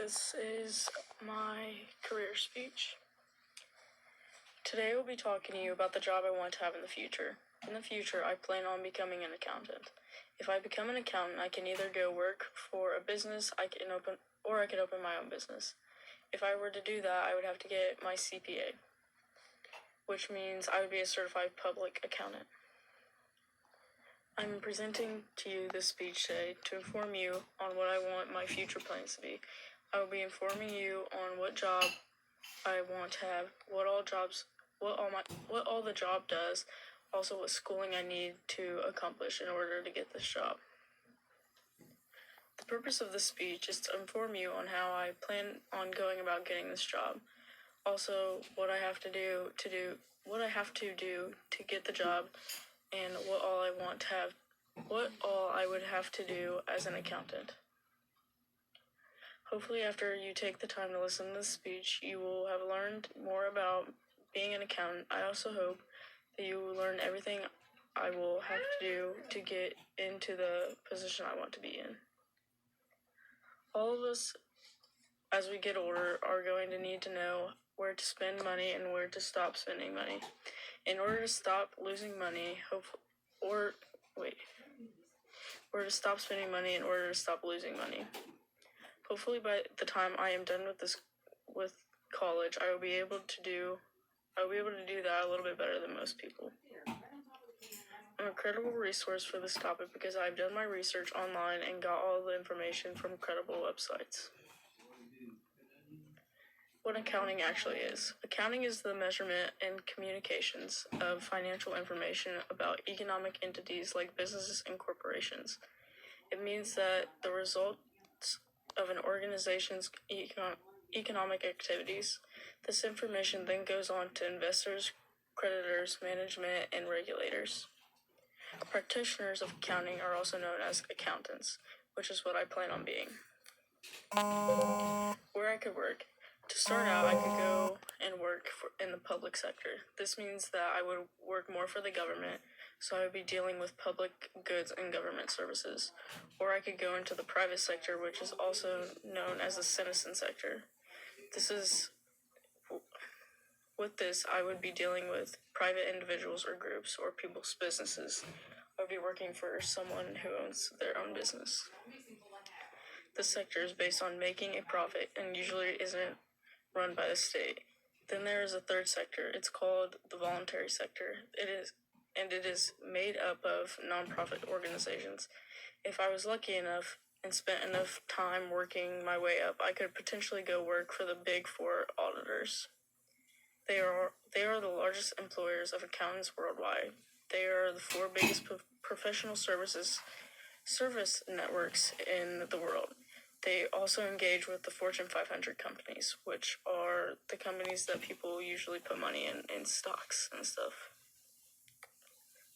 This is my career speech. Today we'll be talking to you about the job I want to have in the future. In the future, I plan on becoming an accountant. If I become an accountant, I can either go work for a business, I can open my own business. If I were to do that, I would have to get my CPA, which means I would be a certified public accountant. I'm presenting to you this speech today to inform you on what I want my future plans to be. I will be informing you on what job I want to have, what all the job does, also what schooling I need to accomplish in order to get this job. The purpose of this speech is to inform you on how I plan on going about getting this job. Also, what I have to do to get the job, and what all I would have to do as an accountant. Hopefully, after you take the time to listen to this speech, you will have learned more about being an accountant. I also hope that you will learn everything I will have to do to get into the position I want to be in. All of us, as we get older, are going to need to know where to spend money and where to stop spending money. In order to stop losing money, where to stop spending money in order to stop losing money. Hopefully by the time I am done with college, I will be able to do that a little bit better than most people. I'm a credible resource for this topic because I've done my research online and got all the information from credible websites. What accounting actually is. Accounting is the measurement and communications of financial information about economic entities like businesses and corporations. It means that the results of an organization's economic activities. This information then goes on to investors, creditors, management, and regulators. Practitioners of accounting are also known as accountants, which is what I plan on being. Where I could work. To start out, I could go and work in the public sector. This means that I would work more for the government, so I would be dealing with public goods and government services. Or I could go into the private sector, which is also known as the citizen sector. With this, I would be dealing with private individuals or groups or people's businesses. I would be working for someone who owns their own business. This sector is based on making a profit and usually isn't run by the state. Then there is a third sector. It's called the voluntary sector. It is made up of nonprofit organizations. If I was lucky enough and spent enough time working my way up, I could potentially go work for the Big Four auditors. They are the largest employers of accountants worldwide. They are the 4 biggest professional service networks in the world. They also engage with the Fortune 500 companies, which are the companies that people usually put money in stocks and stuff.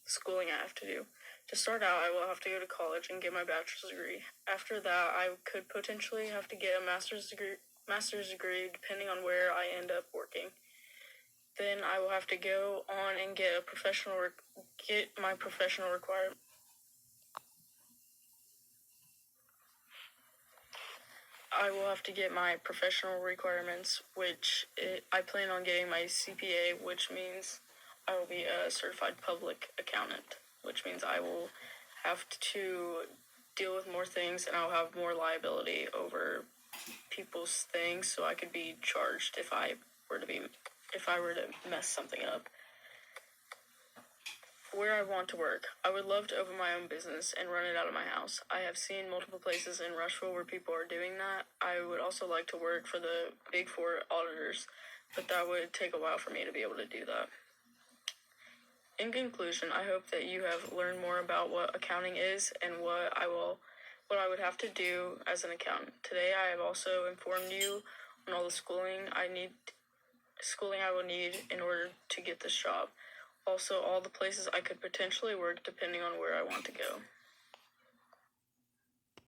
Schooling I have to do. To start out, I will have to go to college and get my bachelor's degree. After that, I could potentially have to get a master's degree depending on where I end up working. Then I will have to go on and get my professional requirement. I will have to get my professional requirements, I plan on getting my CPA, which means I will be a certified public accountant, which means I will have to deal with more things and I'll have more liability over people's things, so I could be charged if I were to mess something up. Where I want to work. I would love to open my own business and run it out of my house. I have seen multiple places in Rushville where people are doing that. I would also like to work for the Big Four auditors, but that would take a while for me to be able to do that. In conclusion, I hope that you have learned more about what accounting is and what I would have to do as an accountant. Today, I have also informed you on all the schooling I will need in order to get this job. Also, all the places I could potentially work depending on where I want to go.